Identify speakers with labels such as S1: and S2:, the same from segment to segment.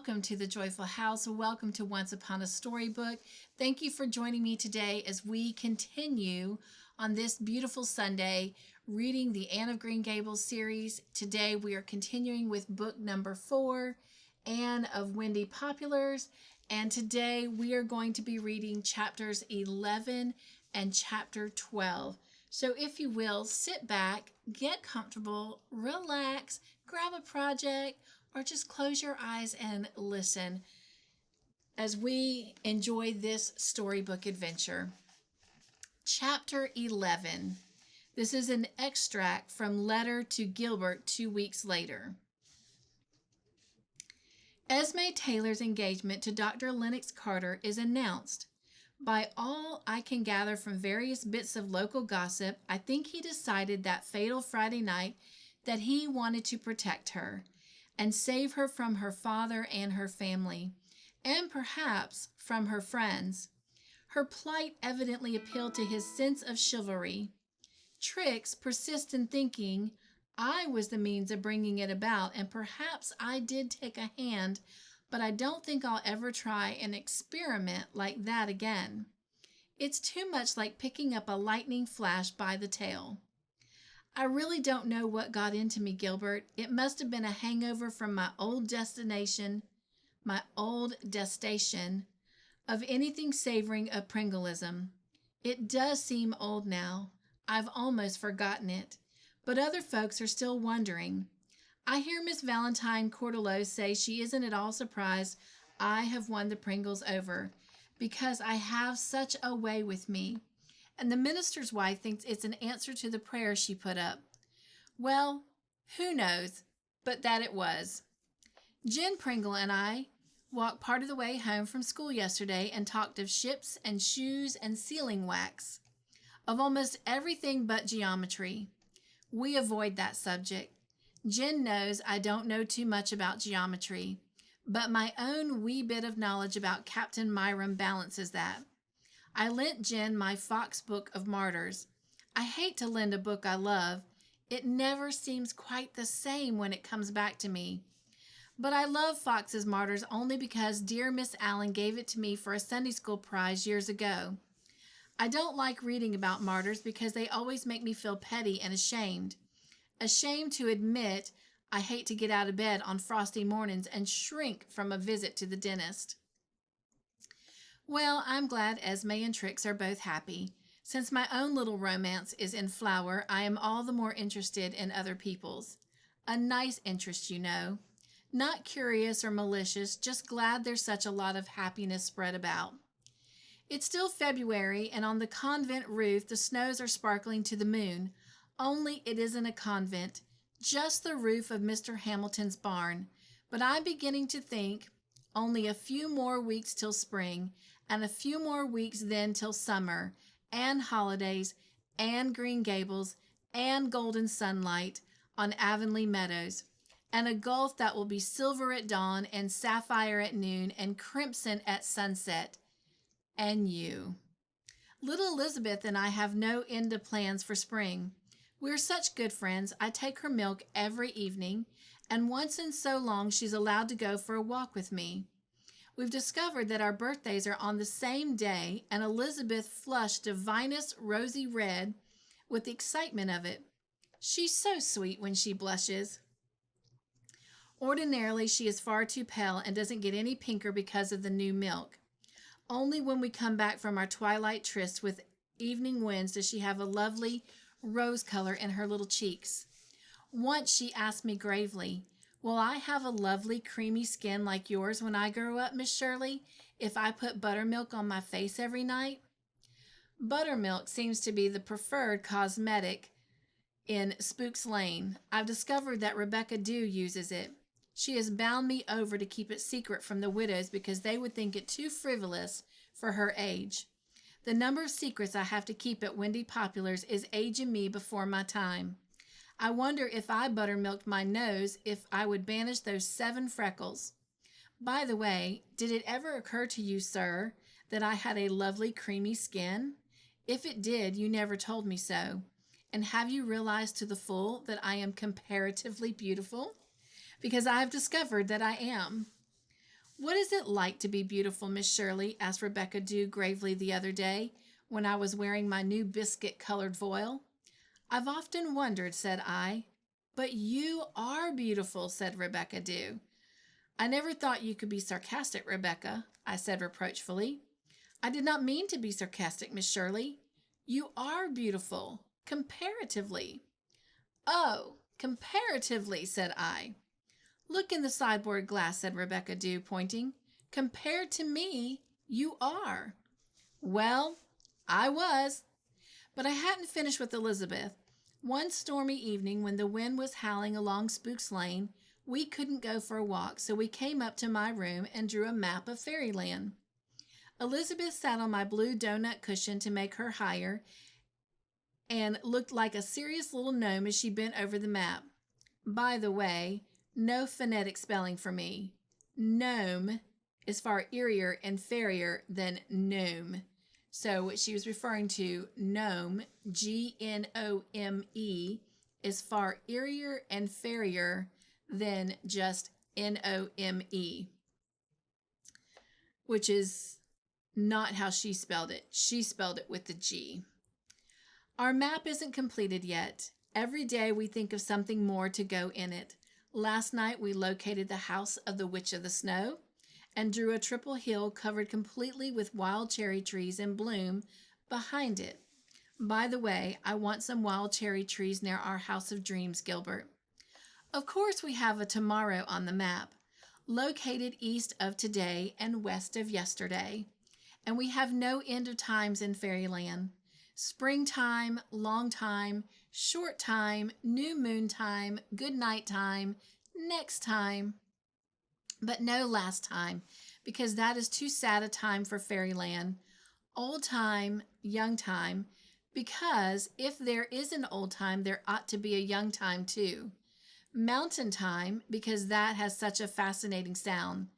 S1: welcome to the Joyful House. Welcome to Once Upon a Storybook. Thank you for joining me today as we continue on this beautiful Sunday reading the Anne of Green Gables series. Today we are continuing with book number 4, Anne of Windy Poplars. And today we are going to be reading chapters 11 and chapter 12. So if you will, sit back, get comfortable, relax, grab a project, or just close your eyes and listen as we enjoy this storybook adventure. Chapter 11. This is an extract from Letter to Gilbert 2 weeks later. Esme Taylor's engagement to Dr. Lennox Carter is announced. By all I can gather from various bits of local gossip, I think he decided that fatal Friday night that he wanted to protect her and save her from her father and her family, and perhaps from her friends. Her plight evidently appealed to his sense of chivalry. Trix persists in thinking I was the means of bringing it about, and perhaps I did take a hand, but I don't think I'll ever try an experiment like that again. It's too much like picking up a lightning flash by the tail. I really don't know what got into me, Gilbert. It must have been a hangover from my old destination of anything savoring of Pringleism. It does seem old now. I've almost forgotten it. But other folks are still wondering. I hear Miss Valentine Cordelow say she isn't at all surprised I have won the Pringles over, because I have such a way with me. And the minister's wife thinks it's an answer to the prayer she put up. Well, who knows, but that it was. Jen Pringle and I walked part of the way home from school yesterday and talked of ships and shoes and sealing wax, of almost everything but geometry. We avoid that subject. Jen knows I don't know too much about geometry, but my own wee bit of knowledge about Captain Myram balances that. I lent Jen my Fox book of martyrs. I hate to lend a book I love. It never seems quite the same when it comes back to me. But I love Fox's Martyrs only because dear Miss Allen gave it to me for a Sunday school prize years ago. I don't like reading about martyrs because they always make me feel petty and ashamed. Ashamed to admit I hate to get out of bed on frosty mornings and shrink from a visit to the dentist. Well, I'm glad Esme and Trix are both happy. Since my own little romance is in flower, I am all the more interested in other people's. A nice interest, you know. Not curious or malicious, just glad there's such a lot of happiness spread about. It's still February, and on the convent roof the snows are sparkling to the moon. Only it isn't a convent, just the roof of Mr. Hamilton's barn. But I'm beginning to think only a few more weeks till spring, and a few more weeks then till summer, and holidays, and Green Gables, and golden sunlight on Avonlea meadows, and a gulf that will be silver at dawn, and sapphire at noon, and crimson at sunset. And you. Little Elizabeth and I have no end of plans for spring. We're such good friends. I take her milk every evening, and once in so long she's allowed to go for a walk with me. We've discovered that our birthdays are on the same day, and Elizabeth flushed divinest rosy red with the excitement of it. She's so sweet when she blushes. Ordinarily, she is far too pale and doesn't get any pinker because of the new milk. Only when we come back from our twilight tryst with evening winds does she have a lovely rose color in her little cheeks. Once she asked me gravely, "Will I have a lovely creamy skin like yours when I grow up, Miss Shirley, if I put buttermilk on my face every night?" Buttermilk seems to be the preferred cosmetic in Spook's Lane. I've discovered that Rebecca Dew uses it. She has bound me over to keep it secret from the widows because they would think it too frivolous for her age. The number of secrets I have to keep at Windy Poplars is aging me before my time. I wonder if I buttermilked my nose if I would banish those 7 freckles. By the way, did it ever occur to you, sir, that I had a lovely creamy skin? If it did, you never told me so. And have you realized to the full that I am comparatively beautiful? Because I have discovered that I am. "What is it like to be beautiful, Miss Shirley?" asked Rebecca Dew gravely the other day when I was wearing my new biscuit-colored voile. "I've often wondered," said I. "But you are beautiful," said Rebecca Dew. "I never thought you could be sarcastic, Rebecca," I said reproachfully. "I did not mean to be sarcastic, Miss Shirley. You are beautiful, comparatively." "Oh, comparatively," said I. "Look in the sideboard glass," said Rebecca Dew, pointing. "Compared to me, you are." Well, I was. But I hadn't finished with Elizabeth. One stormy evening when the wind was howling along Spook's Lane, we couldn't go for a walk, so we came up to my room and drew a map of Fairyland. Elizabeth sat on my blue donut cushion to make her higher and looked like a serious little gnome as she bent over the map. By the way, no phonetic spelling for me. Gnome is far eerier and fairier than gnome. So what she was referring to, gnome, Gnome, is far eerier and fairier than just Nome, which is not how she spelled it. She spelled it with the G. Our map isn't completed yet. Every day we think of something more to go in it. Last night we located the house of the Witch of the Snow and drew a triple hill covered completely with wild cherry trees in bloom behind it. By the way, I want some wild cherry trees near our house of dreams, Gilbert. Of course we have a tomorrow on the map, located east of today and west of yesterday. And we have no end of times in Fairyland. Springtime, long time, short time, new moon time, good night time, next time. But no last time, because that is too sad a time for Fairyland. Old time, young time, because if there is an old time, there ought to be a young time too. Mountain time, because that has such a fascinating sound.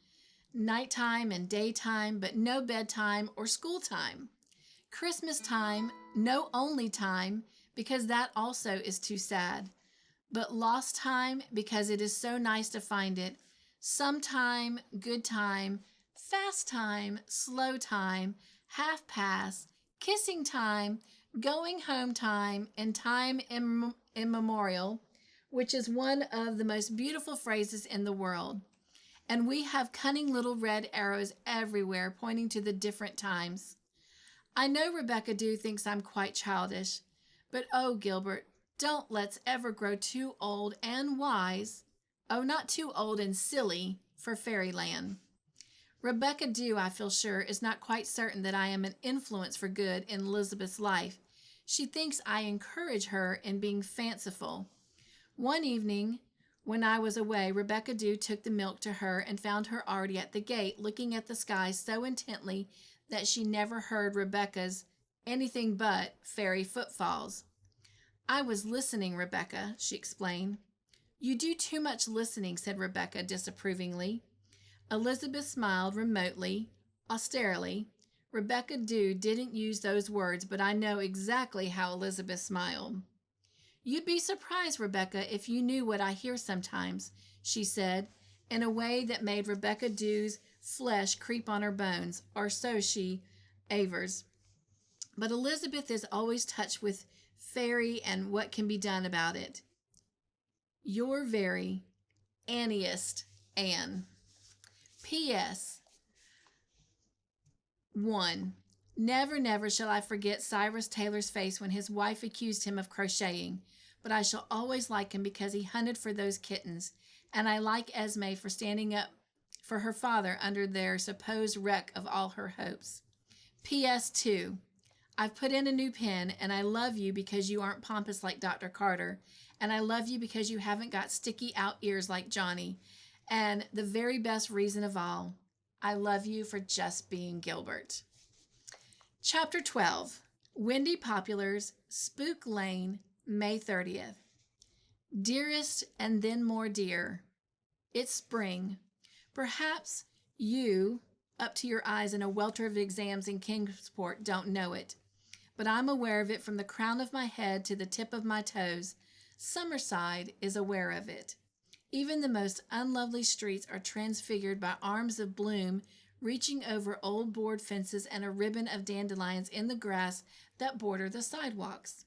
S1: Nighttime and daytime, but no bedtime or school time. Christmas time, no only time, because that also is too sad. But lost time, because it is so nice to find it. Sometime, good time, fast time, slow time, half past, kissing time, going home time, and time immemorial, which is one of the most beautiful phrases in the world. And we have cunning little red arrows everywhere pointing to the different times. I know Rebecca Dew thinks I'm quite childish, but oh, Gilbert, don't let's ever grow too old and wise, not too old and silly, for Fairyland. Rebecca Dew, I feel sure, is not quite certain that I am an influence for good in Elizabeth's life. She thinks I encourage her in being fanciful. One evening, when I was away, Rebecca Dew took the milk to her and found her already at the gate, looking at the sky so intently that she never heard Rebecca's anything but fairy footfalls. "I was listening, Rebecca," she explained. "You do too much listening," said Rebecca disapprovingly. Elizabeth smiled remotely, austerely. Rebecca Dew didn't use those words, but I know exactly how Elizabeth smiled. "You'd be surprised, Rebecca, if you knew what I hear sometimes," she said, in a way that made Rebecca Dew's flesh creep on her bones, or so she avers. But Elizabeth is always touched with fairy and what can be done about it. Your very Anniest Anne. P.S. 1. Never, never shall I forget Cyrus Taylor's face when his wife accused him of crocheting, but I shall always like him because he hunted for those kittens, and I like Esme for standing up for her father under their supposed wreck of all her hopes. P.S. 2. I've put in a new pen, and I love you because you aren't pompous like Dr. Carter, and I love you because you haven't got sticky out ears like Johnny, and the very best reason of all, I love you for just being Gilbert. Chapter 12, Windy Poplars, Spook Lane, May 30th. Dearest and then more dear, it's spring. Perhaps you, up to your eyes in a welter of exams in Kingsport, don't know it, but I'm aware of it from the crown of my head to the tip of my toes. Summerside is aware of it. Even the most unlovely streets are transfigured by arms of bloom reaching over old board fences and a ribbon of dandelions in the grass that border the sidewalks.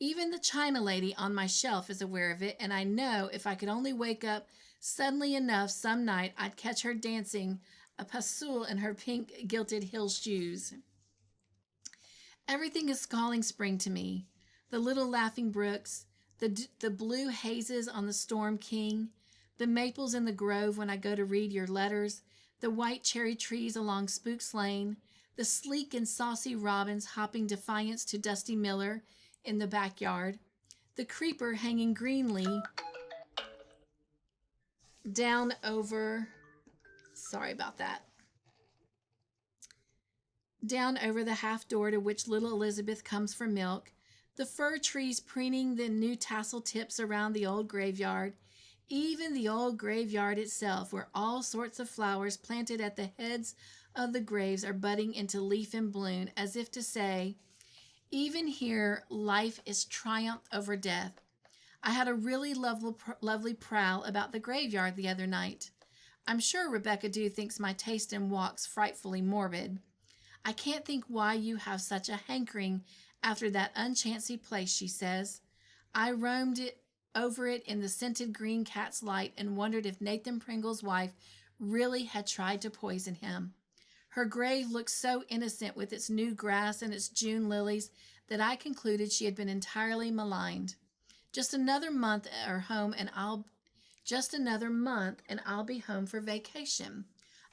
S1: Even the China lady on my shelf is aware of it, and I know if I could only wake up suddenly enough some night, I'd catch her dancing a pas seul in her pink gilded heel shoes. Everything is calling spring to me. The little laughing brooks, the blue hazes on the Storm King, the maples in the grove when I go to read your letters, the white cherry trees along Spook's Lane, the sleek and saucy robins hopping defiance to Dusty Miller in the backyard, the creeper hanging greenly down over, down over the half door to which little Elizabeth comes for milk, the fir trees preening the new tassel tips around the old graveyard, even the old graveyard itself, where all sorts of flowers planted at the heads of the graves are budding into leaf and bloom, as if to say, even here, life is triumph over death. I had a really lovely prowl about the graveyard the other night. I'm sure Rebecca Dew thinks my taste in walks frightfully morbid. I can't think why you have such a hankering after that unchancy place, she says. I roamed over it in the scented green cat's light and wondered if Nathan Pringle's wife really had tried to poison him. Her grave looked so innocent with its new grass and its June lilies that I concluded she had been entirely maligned. Just another month and I'll be home for vacation.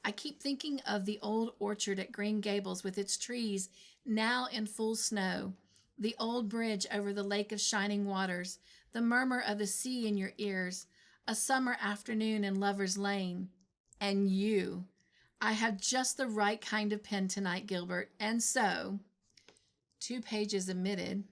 S1: I keep thinking of the old orchard at Green Gables with its trees now in full snow, the old bridge over the lake of shining waters, the murmur of the sea in your ears, a summer afternoon in Lover's Lane, and you. I have just the right kind of pen tonight, Gilbert, and so, 2 pages omitted.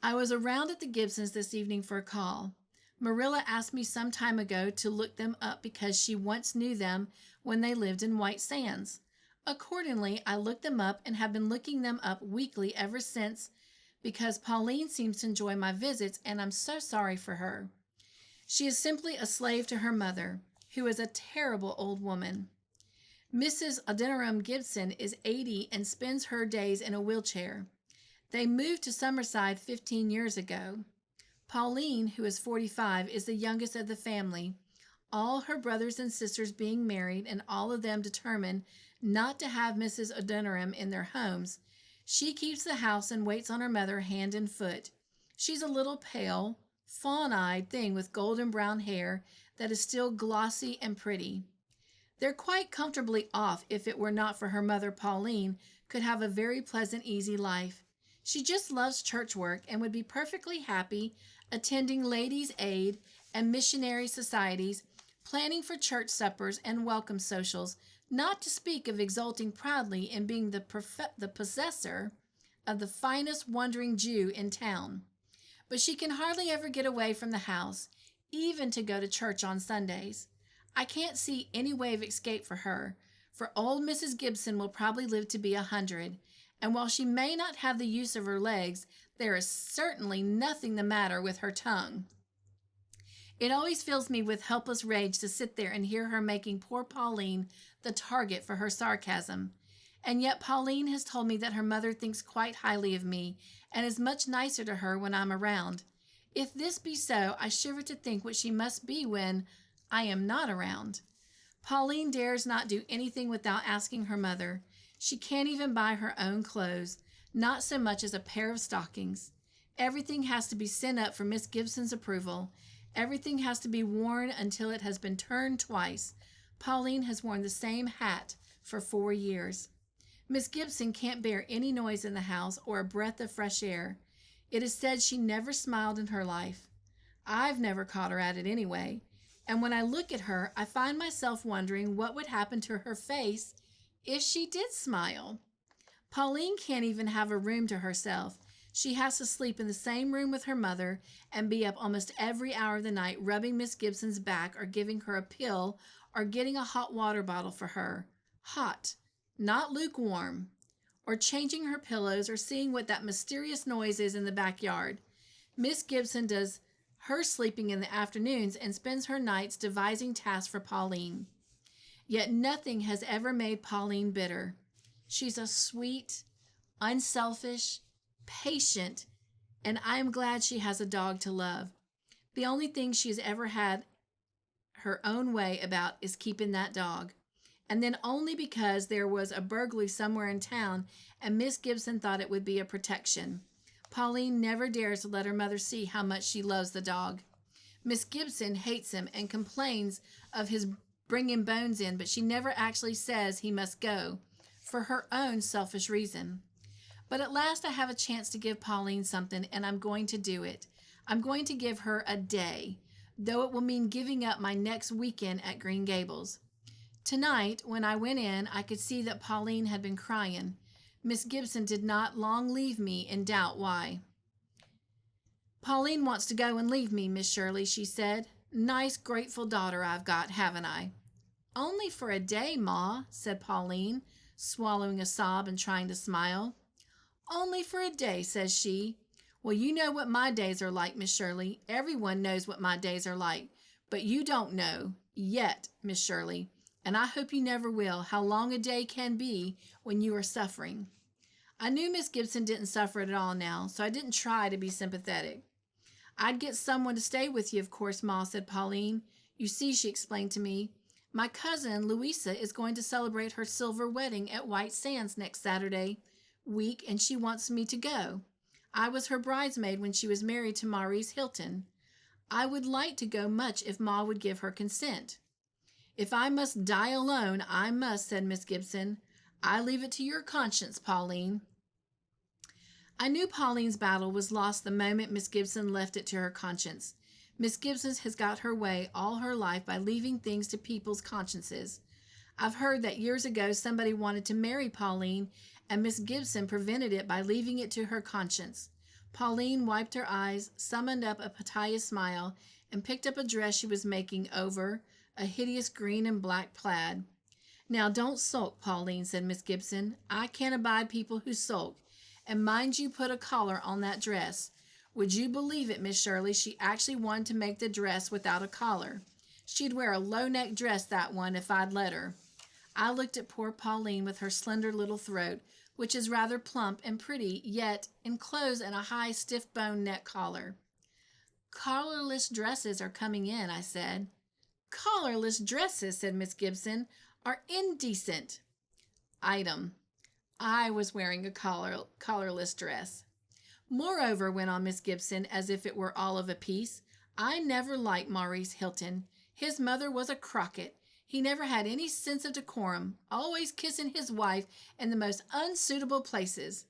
S1: I was around at the Gibsons this evening for a call. Marilla asked me some time ago to look them up because she once knew them when they lived in White Sands. Accordingly, I looked them up and have been looking them up weekly ever since because Pauline seems to enjoy my visits and I'm so sorry for her. She is simply a slave to her mother, who is a terrible old woman. Mrs. Adeniram Gibson is 80 and spends her days in a wheelchair. They moved to Summerside 15 years ago. Pauline, who is 45, is the youngest of the family, all her brothers and sisters being married and all of them determined not to have Mrs. Adeniram in their homes. She keeps the house and waits on her mother hand and foot. She's a little pale, fawn-eyed thing with golden brown hair that is still glossy and pretty. They're quite comfortably off if it were not for her mother. Pauline could have a very pleasant, easy life. She just loves church work and would be perfectly happy attending Ladies' Aid and missionary societies, planning for church suppers and welcome socials, not to speak of exulting proudly in being the possessor of the finest wandering Jew in town. But she can hardly ever get away from the house, even to go to church on Sundays. I can't see any way of escape for her, for old Mrs. Gibson will probably live to be 100, and while she may not have the use of her legs, there is certainly nothing the matter with her tongue. It always fills me with helpless rage to sit there and hear her making poor Pauline the target for her sarcasm. And yet Pauline has told me that her mother thinks quite highly of me and is much nicer to her when I'm around. If this be so, I shiver to think what she must be when I am not around. Pauline dares not do anything without asking her mother. She can't even buy her own clothes, not so much as a pair of stockings. Everything has to be sent up for Miss Gibson's approval. Everything has to be worn until it has been turned twice. Pauline has worn the same hat for 4 years. Miss Gibson can't bear any noise in the house or a breath of fresh air. It is said she never smiled in her life. I've never caught her at it anyway. And when I look at her, I find myself wondering what would happen to her face if she did smile. Pauline can't even have a room to herself. She has to sleep in the same room with her mother and be up almost every hour of the night rubbing Miss Gibson's back or giving her a pill or getting a hot water bottle for her. Hot, not lukewarm. Or changing her pillows or seeing what that mysterious noise is in the backyard. Miss Gibson does her sleeping in the afternoons, and spends her nights devising tasks for Pauline. Yet nothing has ever made Pauline bitter. She's a sweet, unselfish, patient, and I am glad she has a dog to love. The only thing she's ever had her own way about is keeping that dog. And then only because there was a burglary somewhere in town and Miss Gibson thought it would be a protection. Pauline never dares to let her mother see how much she loves the dog. Miss Gibson hates him and complains of his bringing bones in, but she never actually says he must go for her own selfish reason. But at last I have a chance to give Pauline something, and I'm going to do it. I'm going to give her a day, though it will mean giving up my next weekend at Green Gables. Tonight, when I went in, I could see that Pauline had been crying. Miss Gibson did not long leave me in doubt why. "Pauline wants to go and leave me, Miss Shirley," she said. "Nice, grateful daughter I've got, haven't I?" "Only for a day, Ma," said Pauline, swallowing a sob and trying to smile. "Only for a day," says she. "Well, you know what my days are like, Miss Shirley. Everyone knows what my days are like. But you don't know, yet, Miss Shirley, and I hope you never will, how long a day can be when you are suffering." I knew Miss Gibson didn't suffer at all now, so I didn't try to be sympathetic. "I'd get someone to stay with you, of course, Ma," said Pauline. "You see," she explained to me, "my cousin Louisa is going to celebrate her silver wedding at White Sands next Saturday week, and she wants me to go. I was her bridesmaid when she was married to Maurice Hilton. I would like to go much if Ma would give her consent." "If I must die alone, I must," said Miss Gibson. "I leave it to your conscience, Pauline." I knew Pauline's battle was lost the moment Miss Gibson left it to her conscience. Miss Gibson has got her way all her life by leaving things to people's consciences. I've heard that years ago somebody wanted to marry Pauline, and Miss Gibson prevented it by leaving it to her conscience. Pauline wiped her eyes, summoned up a piteous smile, and picked up a dress she was making over a hideous green and black plaid. "Now don't sulk, Pauline," said Miss Gibson. "I can't abide people who sulk. And mind you put a collar on that dress." Would you believe it, Miss Shirley, she actually wanted to make the dress without a collar. She'd wear a low-neck dress, that one, if I'd let her. I looked at poor Pauline with her slender little throat, which is rather plump and pretty, yet enclosed in a high, stiff-bone neck collar. "Collarless dresses are coming in," I said. "Collarless dresses," said Miss Gibson, "are indecent." Item. I was wearing a collarless dress. "Moreover," went on Miss Gibson, as if it were all of a piece, "I never liked Maurice Hilton. His mother was a Crockett. He never had any sense of decorum, always kissing his wife in the most unsuitable places."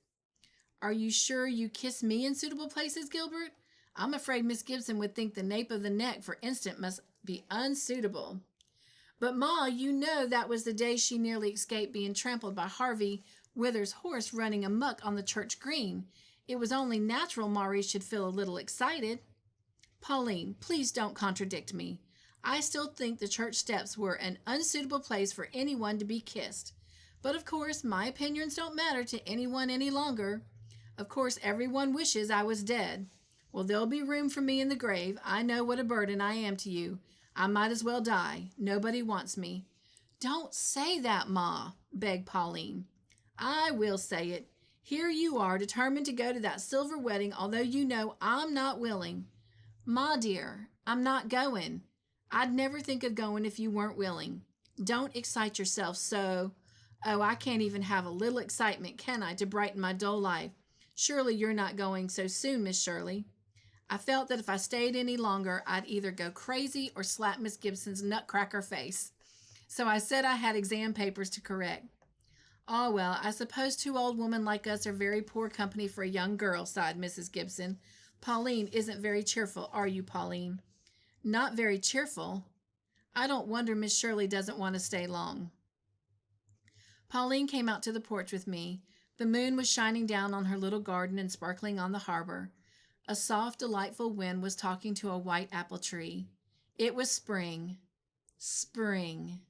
S1: "Are you sure you kiss me in suitable places, Gilbert? I'm afraid Miss Gibson would think the nape of the neck, for instance, must be unsuitable." "But, Ma, you know that was the day she nearly escaped being trampled by Harvey Wither's horse running amuck on the church green. It was only natural Maurice should feel a little excited." "Pauline, please don't contradict me. I still think the church steps were an unsuitable place for anyone to be kissed. But, of course, my opinions don't matter to anyone any longer. Of course, everyone wishes I was dead. Well, there'll be room for me in the grave. I know what a burden I am to you. I might as well die. Nobody wants me." "Don't say that, Ma," begged Pauline. "I will say it. Here you are, determined to go to that silver wedding, although you know I'm not willing." "Ma, dear, I'm not going. I'd never think of going if you weren't willing. Don't excite yourself so. Oh, I can't even have a little excitement, can I, to brighten my dull life? Surely you're not going so soon, Miss Shirley." I felt that if I stayed any longer, I'd either go crazy or slap Miss Gibson's nutcracker face. So I said I had exam papers to correct. "Ah, well, I suppose two old women like us are very poor company for a young girl," sighed Mrs. Gibson. "Pauline isn't very cheerful, are you, Pauline?" "Not very cheerful. I don't wonder Miss Shirley doesn't want to stay long." Pauline came out to the porch with me. The moon was shining down on her little garden and sparkling on the harbor. A soft, delightful wind was talking to a white apple tree. It was spring. Spring.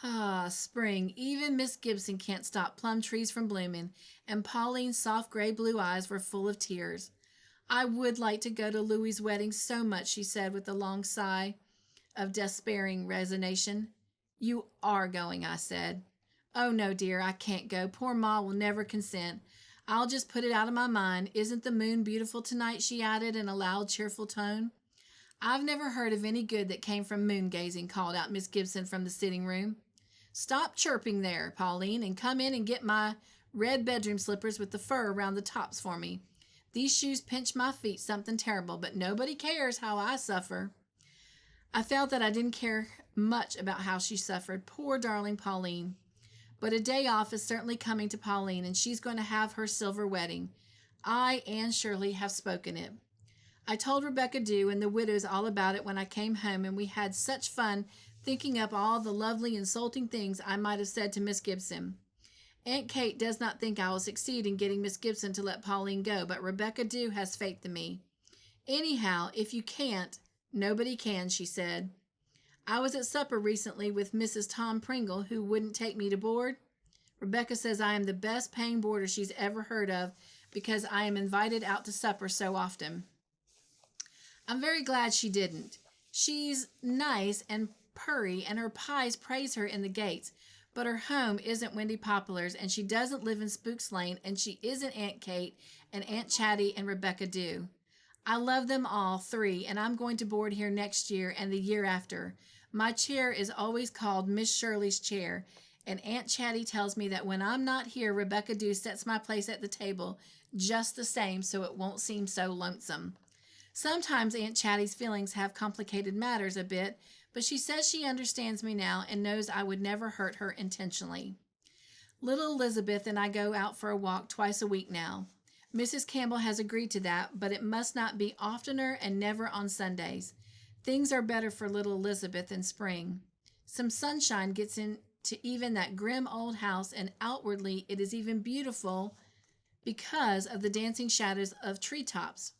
S1: Ah, spring. Even Miss Gibson can't stop plum trees from blooming, and Pauline's soft gray blue eyes were full of tears. I would like to go to Louie's wedding so much, she said with a long sigh of despairing resignation. You are going, I said. Oh, no, dear, I can't go. Poor Ma will never consent. I'll just put it out of my mind. Isn't the moon beautiful tonight? She added in a loud, cheerful tone. I've never heard of any good that came from moon gazing, called out Miss Gibson from the sitting room. Stop chirping there, Pauline, and come in and get my red bedroom slippers with the fur around the tops for me. These shoes pinch my feet something terrible, but nobody cares how I suffer. I felt that I didn't care much about how she suffered. Poor darling Pauline. But a day off is certainly coming to Pauline, and she's going to have her silver wedding. I, Anne Shirley, have spoken it. I told Rebecca Dew and the widows all about it when I came home, and we had such fun thinking up all the lovely insulting things I might have said to Miss Gibson. Aunt Kate does not think I will succeed in getting Miss Gibson to let Pauline go, but Rebecca Dew has faith in me. Anyhow, if you can't, nobody can, she said. I was at supper recently with Mrs. Tom Pringle, who wouldn't take me to board. Rebecca says I am the best paying boarder she's ever heard of because I am invited out to supper so often. I'm very glad she didn't. She's nice and purry, and her pies praise her in the gates, but her home isn't Windy Poplars, and she doesn't live in Spooks Lane, and she isn't Aunt Kate and Aunt Chatty and Rebecca Dew. I love them all three, and I'm going to board here next year and the year after. My chair is always called Miss Shirley's chair, and Aunt Chatty tells me that when I'm not here, Rebecca Dew sets my place at the table just the same so it won't seem so lonesome. Sometimes Aunt Chatty's feelings have complicated matters a bit, but she says she understands me now and knows I would never hurt her intentionally. Little Elizabeth and I go out for a walk twice a week now. Mrs. Campbell has agreed to that, but it must not be oftener and never on Sundays. Things are better for little Elizabeth in spring. Some sunshine gets into even that grim old house, and outwardly it is even beautiful because of the dancing shadows of treetops.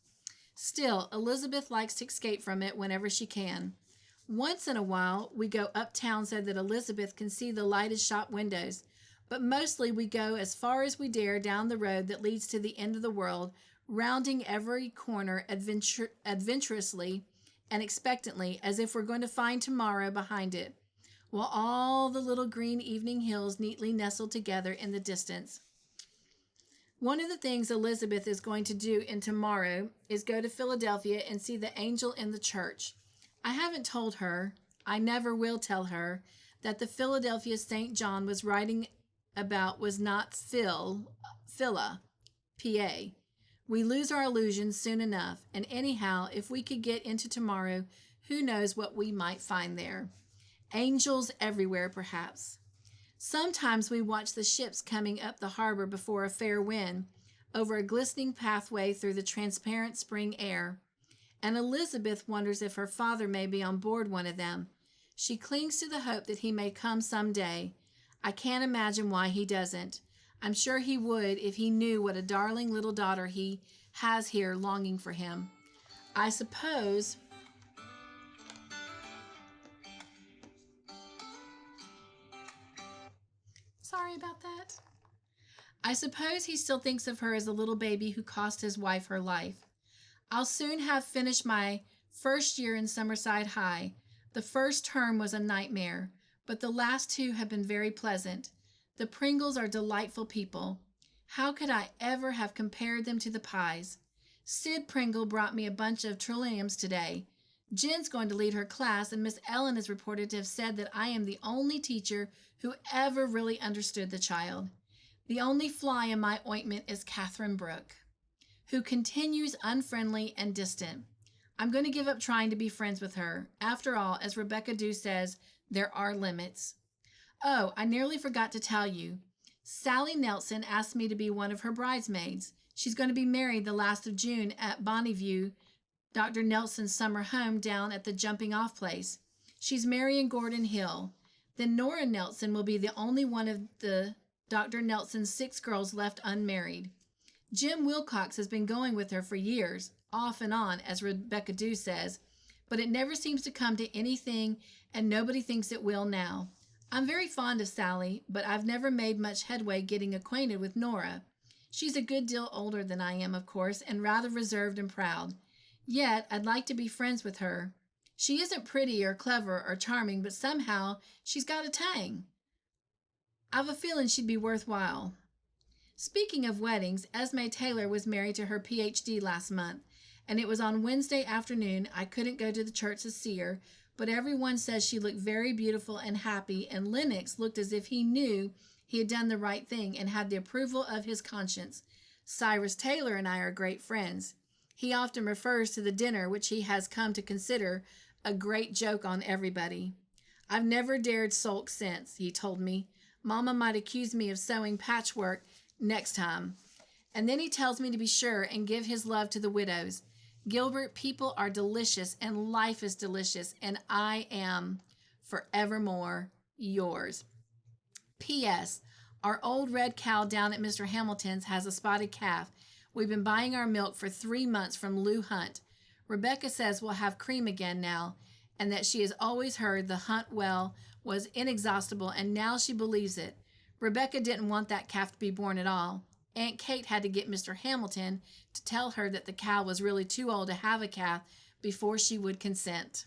S1: Still, Elizabeth likes to escape from it whenever she can. Once in a while, we go uptown so that Elizabeth can see the lighted shop windows, but mostly we go as far as we dare down the road that leads to the end of the world, rounding every corner adventurously and expectantly, as if we're going to find tomorrow behind it, while all the little green evening hills neatly nestle together in the distance. One of the things Elizabeth is going to do in tomorrow is go to Philadelphia and see the angel in the church. I haven't told her, I never will tell her, that the Philadelphia St. John was writing about was not Phila, P.A. We lose our illusions soon enough, and anyhow, if we could get into tomorrow, who knows what we might find there. Angels everywhere, perhaps. Sometimes we watch the ships coming up the harbor before a fair wind, over a glistening pathway through the transparent spring air, and Elizabeth wonders if her father may be on board one of them. She clings to the hope that he may come some day. I can't imagine why he doesn't. I'm sure he would if he knew what a darling little daughter he has here longing for him. I suppose Sorry about that. I suppose he still thinks of her as a little baby who cost his wife her life. I'll soon have finished my first year in Summerside High. The first term was a nightmare, but the last two have been very pleasant. The Pringles are delightful people. How could I ever have compared them to the Pies? Sid Pringle brought me a bunch of trilliums today. Jen's going to lead her class, and Miss Ellen is reported to have said that I am the only teacher who ever really understood the child. The only fly in my ointment is Catherine Brooke, who continues unfriendly and distant. I'm going to give up trying to be friends with her. After all, as Rebecca Dew says, there are limits. Oh, I nearly forgot to tell you. Sally Nelson asked me to be one of her bridesmaids. She's going to be married the last of June at Bonneview, Dr. Nelson's summer home down at the jumping-off place. She's marrying Gordon Hill. Then Nora Nelson will be the only one of the Dr. Nelson's 6 girls left unmarried. Jim Wilcox has been going with her for years, off and on, as Rebecca Dew says, but it never seems to come to anything, and nobody thinks it will now. I'm very fond of Sally, but I've never made much headway getting acquainted with Nora. She's a good deal older than I am, of course, and rather reserved and proud. Yet, I'd like to be friends with her. She isn't pretty or clever or charming, but somehow she's got a tang. I've a feeling she'd be worthwhile. Speaking of weddings, Esme Taylor was married to her PhD last month, and it was on Wednesday afternoon. I couldn't go to the church to see her, but everyone says she looked very beautiful and happy, and Lennox looked as if he knew he had done the right thing and had the approval of his conscience. Cyrus Taylor and I are great friends. He often refers to the dinner, which he has come to consider a great joke on everybody. I've never dared sulk since, he told me. Mama might accuse me of sewing patchwork next time. And then he tells me to be sure and give his love to the widows. Gilbert, people are delicious and life is delicious, and I am forevermore yours. P.S. Our old red cow down at Mr. Hamilton's has a spotted calf. We've been buying our milk for 3 months from Lou Hunt. Rebecca says we'll have cream again now, and that she has always heard the Hunt well was inexhaustible, and now she believes it. Rebecca didn't want that calf to be born at all. Aunt Kate had to get Mr. Hamilton to tell her that the cow was really too old to have a calf before she would consent.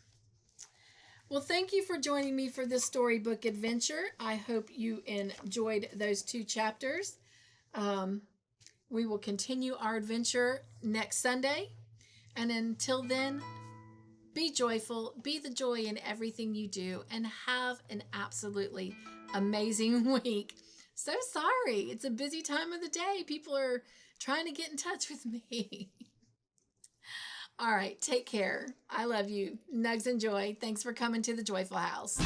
S1: Well, thank you for joining me for this storybook adventure. I hope you enjoyed those 2 chapters. We will continue our adventure next Sunday. And until then, be joyful, be the joy in everything you do, and have an absolutely amazing week. So sorry, it's a busy time of the day. People are trying to get in touch with me. All right, take care. I love you. Nugs and joy. Thanks for coming to the Joyful House.